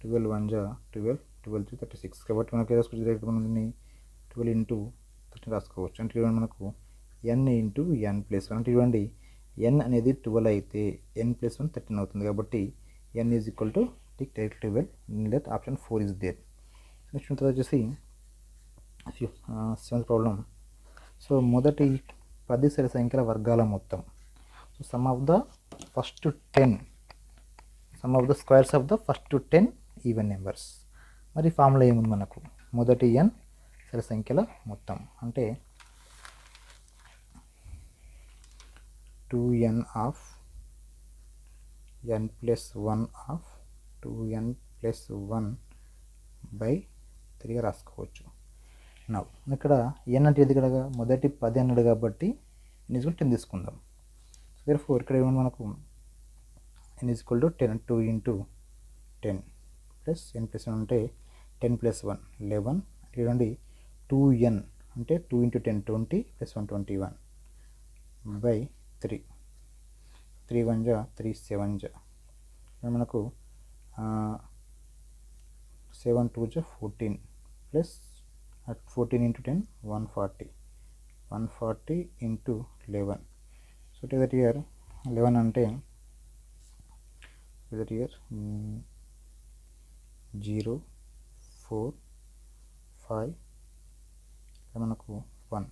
12 1 = 12, 12 3 36. కాబట్టి మనకి రాసుకుంటే రైట్ మనని 12 ఇంటూ 13 రాసుకోవచ్చు. అంటే ఇవ్వండి మనకు n ఇంటూ n ప్లస్ 1 అంటే ఇవ్వండి n అనేది 12 అయితే n ప్లస్ 1 13 అవుతుంది. కాబట్టి n is equal to tick direct 12 that option 4 is there. Next తర్వాత వచ్చేసి సెవెంత్ ప్రాబ్లం. సో మొదటి 10 సరి సంఖ్యల వర్గాల మొత్తం. So sum of the first 10 some of the squares of the first 10 even numbers. మరి ఫార్ములా ఏముంది మనకు మొదటి n సరి సంఖ్యల మొత్తం అంటే 2n of n plus 1 of 2n plus 1 by 3 రాసుకోవచ్చు. నా ఇక్కడ n అంటే ఇది కదా మొదటి 10 అన్నాడు కాబట్టి n ఈజ్ 10 తీసుకుందాం. సో దేర్ఫోర్ ఇక్కడ ఏమన్నా మనకు n is equal to 10 2 into 10 plus n plus 1 అంటే 10 ప్లస్ 1 11 చూడండి 2n అంటే 2 ఇంటూ 10 20 ప్లస్ 1 21 బై 3 3 1 జా 3 7 జా మనకు 7 2 జా 14 plus 14 into 10 140 into 11. So take that here 11 and 10 that here 0 4 5 మనకు 1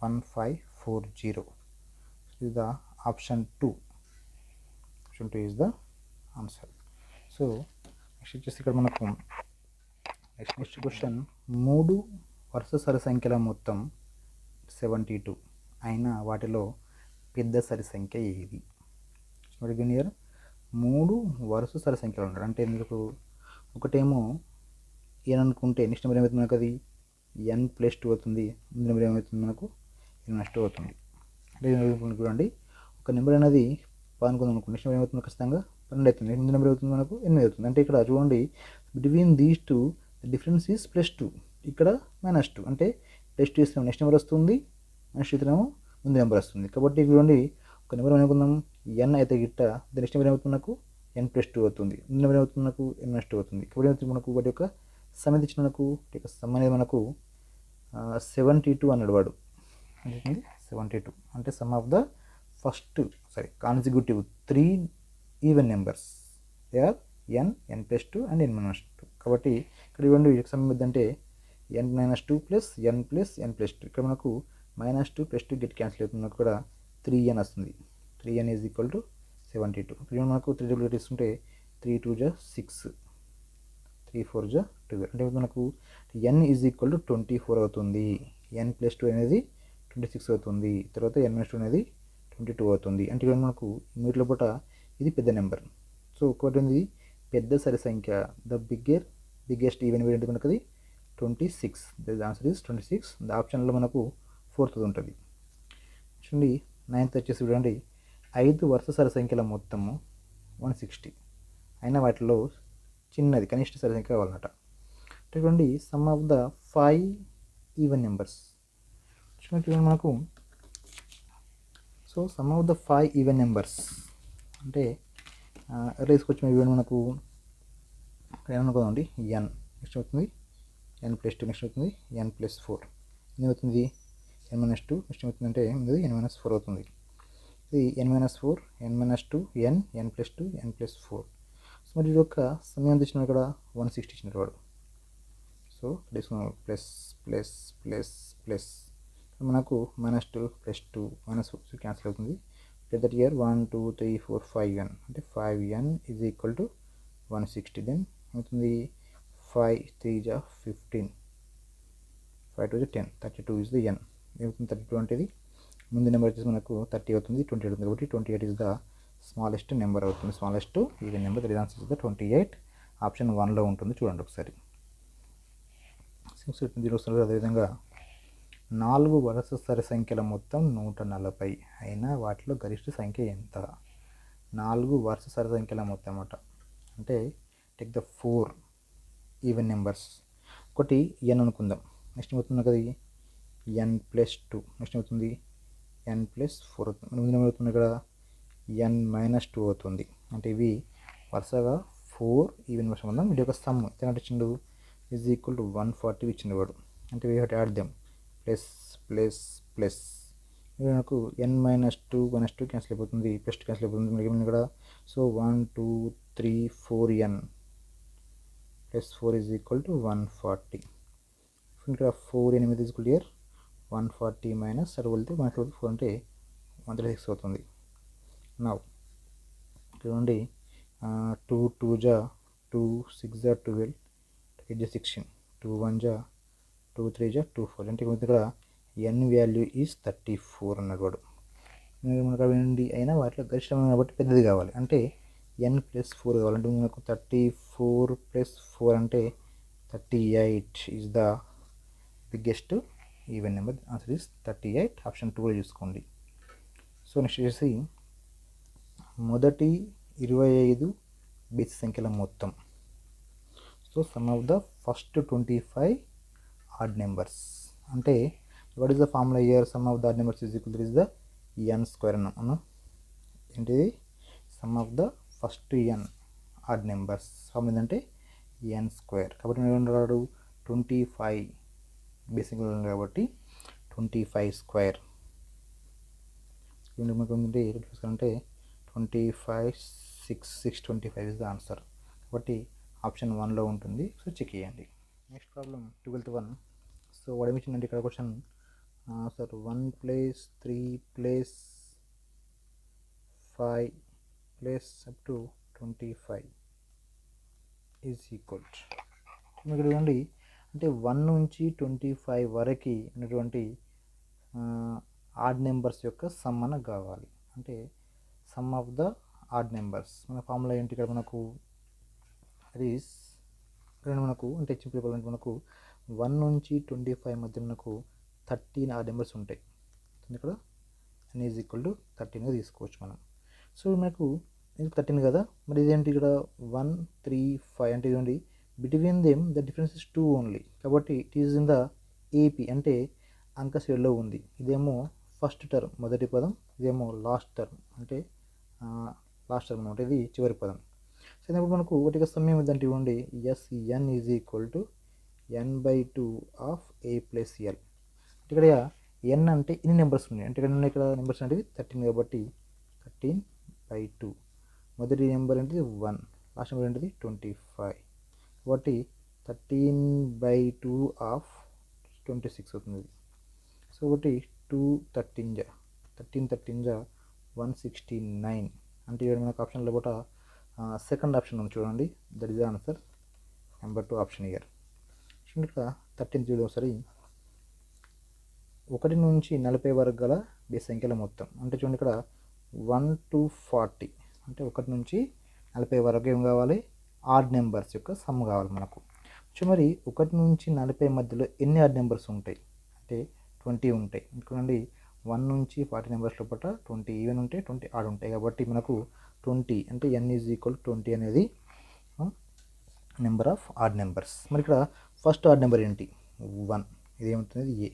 1540. This is the option 2. Option 2 is the answer. So next వచ్చేసి ఇక్కడ మనకు నెక్స్ట్ క్వశ్చన్ 3 వరుస సరి సంఖ్యల మొత్తం 72 అయినా వాటిలో పెద్ద సరి సంఖ్య ఏది? అడిగిన ఇయర్ 3 వరుస సరి సంఖ్యలు ఉంటాడు అంటే ఎందుకు ఒకటేమో n అనుకుంటే నెక్స్ట్ నెంబర్ ఏమవుతుంది మనకు అది n ప్లస్ 2 అవుతుంది. ముందు నెంబర్ ఏమవుతుంది మనకు n + 2 అవుతుంది. అంటే చూడండి ఒక నెంబర్ అనేది 10 అనుకుందాం అనుకోండి నెక్స్ట్ నెంబర్ ఏమవుతుంది ఖచ్చితంగా 12 అవుతుంది. ముందు నెంబర్ అవుతుంది మనకు 8 అవుతుంది. అంటే ఇక్కడ చూడండి between these two the difference is +2 ఇక్కడ -2 అంటే +2 ఇస్తాం నెక్స్ట్ నెంబర్ వస్తుంది -2 ఇస్తాము ముందు నెంబర్ వస్తుంది. కాబట్టి చూడండి ఒక నెంబర్ అనుకుందాం n అయితే గిట్ట నెక్స్ట్ నెంబర్ ఏమవుతుంది నాకు n + 2 అవుతుంది. ముందు నెంబర్ ఏమవుతుంది నాకు n - 2 అవుతుంది. కాబట్టి ఏమవుతుంది మనకు వాటి యొక్క సమ్ ఎంత ఇచ్చిన మనకు సమ్ అనేది మనకు 72 అన్నాడు వాడు అంటే 72 అంటే sum of the first consecutive 3 even numbers they are n + 2 and n - 2. కాబట్టి ఇక్కడ ఇవ్వండి సమ్ అంటే n - 2 plus n plus n + 2 ఇక్కడ మనకు -2 + 2 గెట్ క్యాన్సిల్ అవుతుంది మనకు కూడా 3n వస్తుంది. 3n is equal to 72. ఇక్కడ మనకు 3 డబుల్ తీసుకుంటే 3 2 జా 6 3 4 జా 12 అంటే మనకు n ఈజ్ ఈక్వల్ టు 24 అవుతుంది. n + 2 అనేది 26 అవుతుంది. తర్వాత n - 2 అనేది 22 అవుతుంది. అంటే ఇక్కడ మనకు వీటిలో పూట ఇది పెద్ద నెంబర్. సో ఒకటి ఉంది పెద్ద సరి సంఖ్య ద బిగ్గెస్ట్ ఈవెన్ నెంబర్ ఏంటి మనకు అది 26. The answer is 26. ద ఆప్షన్లో మనకు 4th ఉంటుంది. చూడండి 9th వచ్చేసి చూడండి 5 వరుస సరి సంఖ్యల మొత్తము 160 అయినా వాటిలో చిన్నది కనిష్ట సరి సంఖ్య కావాలన్నమాట. అంటే చూడండి sum of the 5 even numbers చూడండి మనకు so sum of the 5 even numbers అంటే తీసుకొచ్చిన ఈవెన్ మనకు ఏమనుకోదండి n నెక్స్ట్ అవుతుంది n + 2 నెక్స్ట్ అవుతుంది n + 4 ఎన్ని అవుతుంది n - 2 నెక్స్ట్ అవుతుందంటే ఇది n - 4 అవుతుంది. ఇది n - 4 n - 2 n + 2 n + 4. So మరి యొక్క సమయం ఎంత ఇచ్చినాడు ఇక్కడ 160 ఇచ్చినాడు వాడు. సో తీసుకున్నాం ప్లస్ ప్లస్ ప్లస్ ప్లస్ మనకు -2 + 2 -4 క్యాన్సిల్ అవుతుంది. దట్ ఇయర్ 1 2 3 4 5n అంటే 5n is equal to 160. Then అవుతుంది 5 3 జా 15 5 2 జా 10 32 ఈజ్ ద n ఏమవుతుంది 32 అంటే ఇది ముందు నెంబర్ వచ్చేసి మనకు 30 అవుతుంది 28 అవుతుంది కాబట్టి 28 ఈజ్ ద స్మాలెస్ట్ నెంబర్ అవుతుంది. Smallest even number that answer is the 28. Option 1లో ఉంటుంది చూడండి ఒకసారి. 6 వస్తుంది. అదేవిధంగా 4 వరుస సరి సంఖ్యల మొత్తం 140 అయినా వాటిలో గరిష్ట సంఖ్య ఎంత? 4 వరుస సరి సంఖ్యల మొత్తం అన్నమాట. అంటే టేక్ ద 4 ఈవెన్ నెంబర్స్. ఒకటి n అనుకుందాం నెక్స్ట్ ఏమవుతుంది కదా n + 2 నెక్స్ట్ ఏమవుతుంది n + 4 అవుతుంది. ముందు ఏమవుతుంది ఇక్కడ n - 2 అవుతుంది. అంటే ఇవి వరుసగా 4 ఈవెన్ నెంబర్స్ ఉందాం. వీటి యొక్క సమ్ ఎంత ఇచ్చిండు ఈజ్ ఈక్వల్ టు 140 ఇచ్చింది వాడు. అంటే we have to add them plus plus plus మనకు n - 2 - 2 క్యాన్సిల్ అయిపోతుంది ప్లస్ 2 క్యాన్సిల్ అయిపోతుంది మనకి ఏమైంది ఇక్కడ. So 1 2 3 4n + 4 is equal to 140. ఇక్కడ 4 8 ఈజ్ ఈక్వల్ టు 140 మైనస్ అటు వెళ్తే 4 అంటే 136 అవుతుంది. నౌ చూడండి 2 2 జా 2 6 జా 12 8 జా 16 2 1 జా 2 3 జా 2 4 అంటే ఇక్కడ ఎన్ వాల్యూ ఈజ్ 34 అన్నాడు వాడు. మనకు అవి అయినా వాటిలో గరిష్టమైన కాబట్టి పెద్దది కావాలి, అంటే ఎన్ ప్లస్ 4 కావాలంటే మనకు 34 ప్లస్ 4 అంటే 38 is the biggest even number. Answer is 38. Option 2 చూసుకోండి. సో నెక్స్ట్ వచ్చేసి మొదటి 25 బేసి సంఖ్యల మొత్తం. So sum of the first 25 odd numbers అంటే what is the formula here? Sum of the odd numbers is equal to is the n square అన్నాం. ఏంటిది? Sum of the first n odd numbers formula ఏంటంటే n square. కాబట్టి నేను రాడు 25 basic కాబట్టి 25 square అంటే 25 6 25 is the answer. కాబట్టి option 1లో ఉంటుంది. సో చెక్ చేయండి. Next problem 12th one. So వాడు ఏమిచ్చిందంటే ఇక్కడ question sir 1 plus 3 plus 5 plus up to 25 is equal. ఇక్కడ చూడండి, అంటే 1 నుంచి 25 వరకు ఉన్నటువంటి ఆడ్ నెంబర్స్ యొక్క సమ్ మనకు కావాలి. అంటే sum of the odd numbers మన ఫార్ములా ఏంటి? ఇక్కడ మనకు రీస్ మనకు అంటే సింపుల్ అంటే మనకు 1 నుంచి 25 మధ్య మనకు 13 ఆడ్ నెంబర్స్ ఉంటాయి. ఇక్కడ n ఈజ్ ఈక్వల్ టు 13గా తీసుకోవచ్చు మనం. సో మనకు 13 కదా, మరి ఇదేంటి? ఇక్కడ 1 3 5 అంటే ఇదండి between them the difference is 2 only. కాబట్టి it is in the AP అంటే అంక శ్రేణిలో ఉంది. ఇదేమో ఫస్ట్ టర్మ్ మొదటి పదం, ఇదేమో లాస్ట్ టర్మ్ అంటే లాస్ట్ టర్మ్ అనమాట, ఇది చివరి పదం. సో ఇప్పుడు మనకు ఒకటిగా సమయం ఏంటంటే ఇవ్వండి n is equal to n/2 of a plus l. ఇక్కడ ఎన్ అంటే ఇన్ని నెంబర్స్ ఉన్నాయి, అంటే ఇక్కడ నెంబర్స్ అంటే 13 కాబట్టి 13/2. మొదటి నెంబర్ ఏంటిది 1, లాస్ట్ నెంబర్ ఏంటిది 25. కాబట్టి 13/2 ఆఫ్ 26 అవుతుంది. సో ఒకటి 2 13 జా 169. అంటే ఇక్కడ మనకు ఆప్షన్లో కూడా సెకండ్ ఆప్షన్ ఉంది చూడండి, that is the answer number 2 option year. చూడండి ఇక్కడ 13 చూడండి ఒకసారి. 1 నుంచి 40 వరకు గల బేస్ సంఖ్యల మొత్తం అంటే చూడండి ఇక్కడ 1 to 40 అంటే 1 నుంచి 40 వరకు ఏం కావాలి? ఆడ్ నెంబర్స్ యొక్క సమ్ కావాలి మనకు. సో మరి 1 నుంచి 40 మధ్యలో ఎన్ని ఆడ్ నెంబర్స్ ఉంటాయి? అంటే 20 ఉంటాయి. ఎందుకంటే 1 నుంచి 40 నెంబర్స్ లోపల 20 ఈవెన్ ఉంటాయి, 20 ఆడ్ ఉంటాయి. కాబట్టి మనకు 20 అంటే n ఈజ్ ఈక్వల్ 20 అనేది నెంబర్ ఆఫ్ ఆడ్ నెంబర్స్. మరి ఇక్కడ ఫస్ట్ ఆడ్ నెంబర్ ఏంటి? 1. ఇది ఏమవుతుంది? A.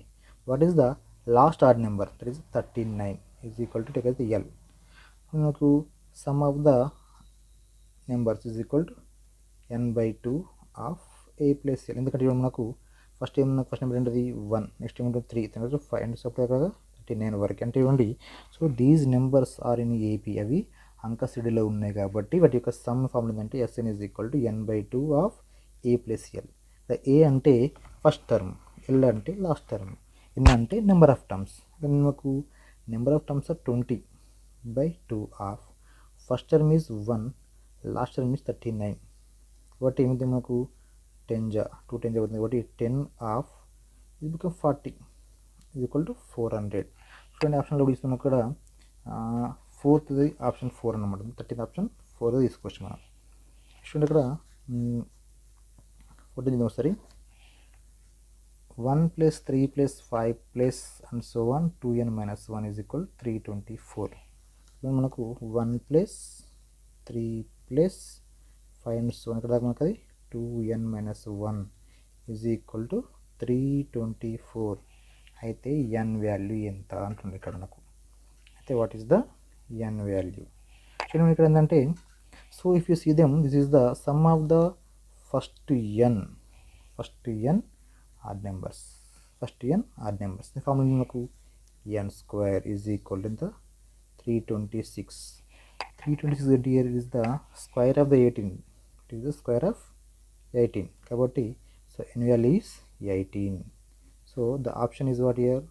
What is the last odd number? That is 39 is equal to take అయితే ఎల్. మనకు sum of the numbers is equal to n/2 of a plus l. ఎందుకంటే ఇప్పుడు మనకు ఫస్ట్ నెంబర్ ఏంటిది 1, next ఏముంటుంది 3, తర్వాత 5 అండ్ సపోజ్ కదా 39 వరకు అంటే ఇవ్వండి. So these numbers are in AP, అవి అంక సిడిలో ఉన్నాయి కాబట్టి వాటి యొక్క సమ్ ఫార్ములా ఏంటంటే Sn is equal to n/2 of a plus L. ఏ అంటే ఫస్ట్ టర్మ్, ఎల్ అంటే లాస్ట్ టర్మ్, ఎన్ అంటే నెంబర్ ఆఫ్ టర్మ్స్. మనకు number of terms are 20/2 of first term is 1, last term is 39. కాబట్టి ఏమిటి మనకు 10 జా 2 10 అవుతుంది. కాబట్టి 10 ఆఫ్ ఇది బికమ్ 40 ఈజ్ ఈక్వల్ టు 400. చూడండి ఆప్షన్లో తీసుకున్న కూడా ఫోర్త్ ఆప్షన్ 4 అన్నమాట. 13th ఆప్షన్ 4 తీసుకోవచ్చు మనం. చూడండి ఇక్కడ 14 ఒకసారి 1 plus 3 plus 5 plus and so 1 2n - 1 is equal 324. మనకు 1 ప్లస్ 3 ప్లస్ 5 అండ్ సో ఇక్కడ దాకా మనకు అది 2n - 1 ఈజ్ ఈక్వల్ టు 324. అయితే n వాల్యూ ఎంత అంటుంది ఇక్కడ మనకు. అయితే what is the n value? చూడండి ఇక్కడ ఏంటంటే so if you see them this is the sum of the first n odd numbers. Formula మనకు n square is equal to ఎంత 326. 326 here is the square of the 18. It is the square of 18. కాబట్టి so n value is 18. So the option is what year?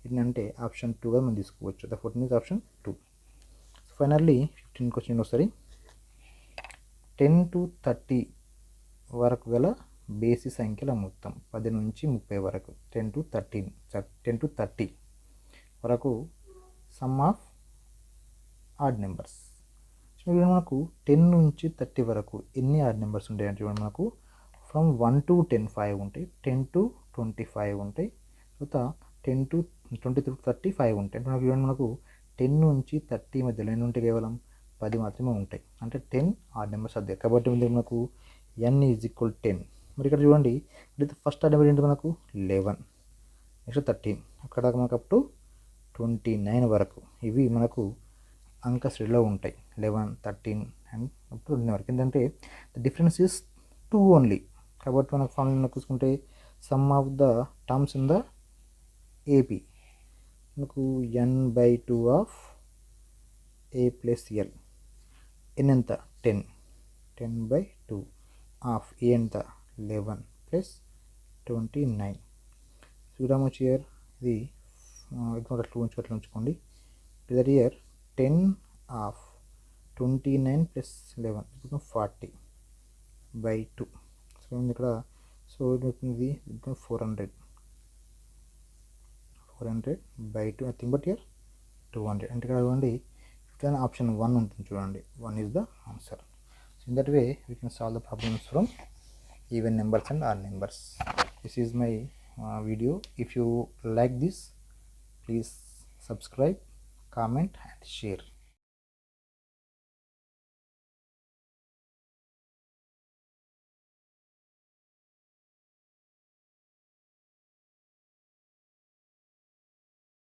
ఏంటంటే option 2గా మనం తీసుకోవచ్చు. The 14 is option 2. So finally 15 question ఒకసారి 10 to 30 వరకు గల బేసి సంఖ్యల మొత్తం 10 నుంచి 30 వరకు 10 to 13 10 to 30 వరకు సమ్ ఆఫ్ ఆడ్ నెంబర్స్. చూడండి మనకు 10 నుంచి 30 వరకు ఎన్ని ఆడ్ నెంబర్స్ ఉంటాయి అంటే చూడండి మనకు ఫ్రమ్ 1 to 10 5 ఉంటాయి, 10 to 25 ఉంటాయి, తర్వాత 10 to 20 to 35 ఉంటాయి. మనకు చూడండి మనకు 10 నుంచి 30 మధ్యలో ఎన్ని ఉంటాయి, కేవలం 10 మాత్రమే ఉంటాయి. అంటే 10 ఆడ్ నెంబర్స్ అదే కాబట్టి మనకు n ఈజ్ ఈక్వల్ 10. మరి ఇక్కడ చూడండి ఫస్ట్ ఆడ్ నెంబర్ ఏంటి మనకు 11, నెక్స్ట్ 13, అక్కడ మనకు అప్ టు 29 వరకు ఇవి మనకు అంక శ్రేణిలో ఉంటాయి. 11, 13 అండ్ అప్ టు 29 వరకు. ఏంటంటే ద డిఫరెన్స్ ఈస్ 2 ఓన్లీ. కాబట్టి మనకు ఫార్ములా చూసుకుంటే some of the terms in the AP మనకు n/2 of a plus L. n ఎంత 10, 10/2 ఆఫ్ a ఎంత 11 ప్లస్ 29. చూద్దాం వచ్చి ఇయర్ ఇది అట్లా ఉంచుకోండి. That year 10 of 29 plus 11 40/2. So ఇక్కడ సో ఇది 400/2 నథింగ్ బట్ ఇయర్ 200. అంటే ఇక్కడ చూడండి ఇక్కడ ఆప్షన్ 1 ఉంటుంది చూడండి, 1 is the answer. So in that way we can solve the problems from even numbers and odd numbers. This is my video. If you like this, please subscribe, comment and share.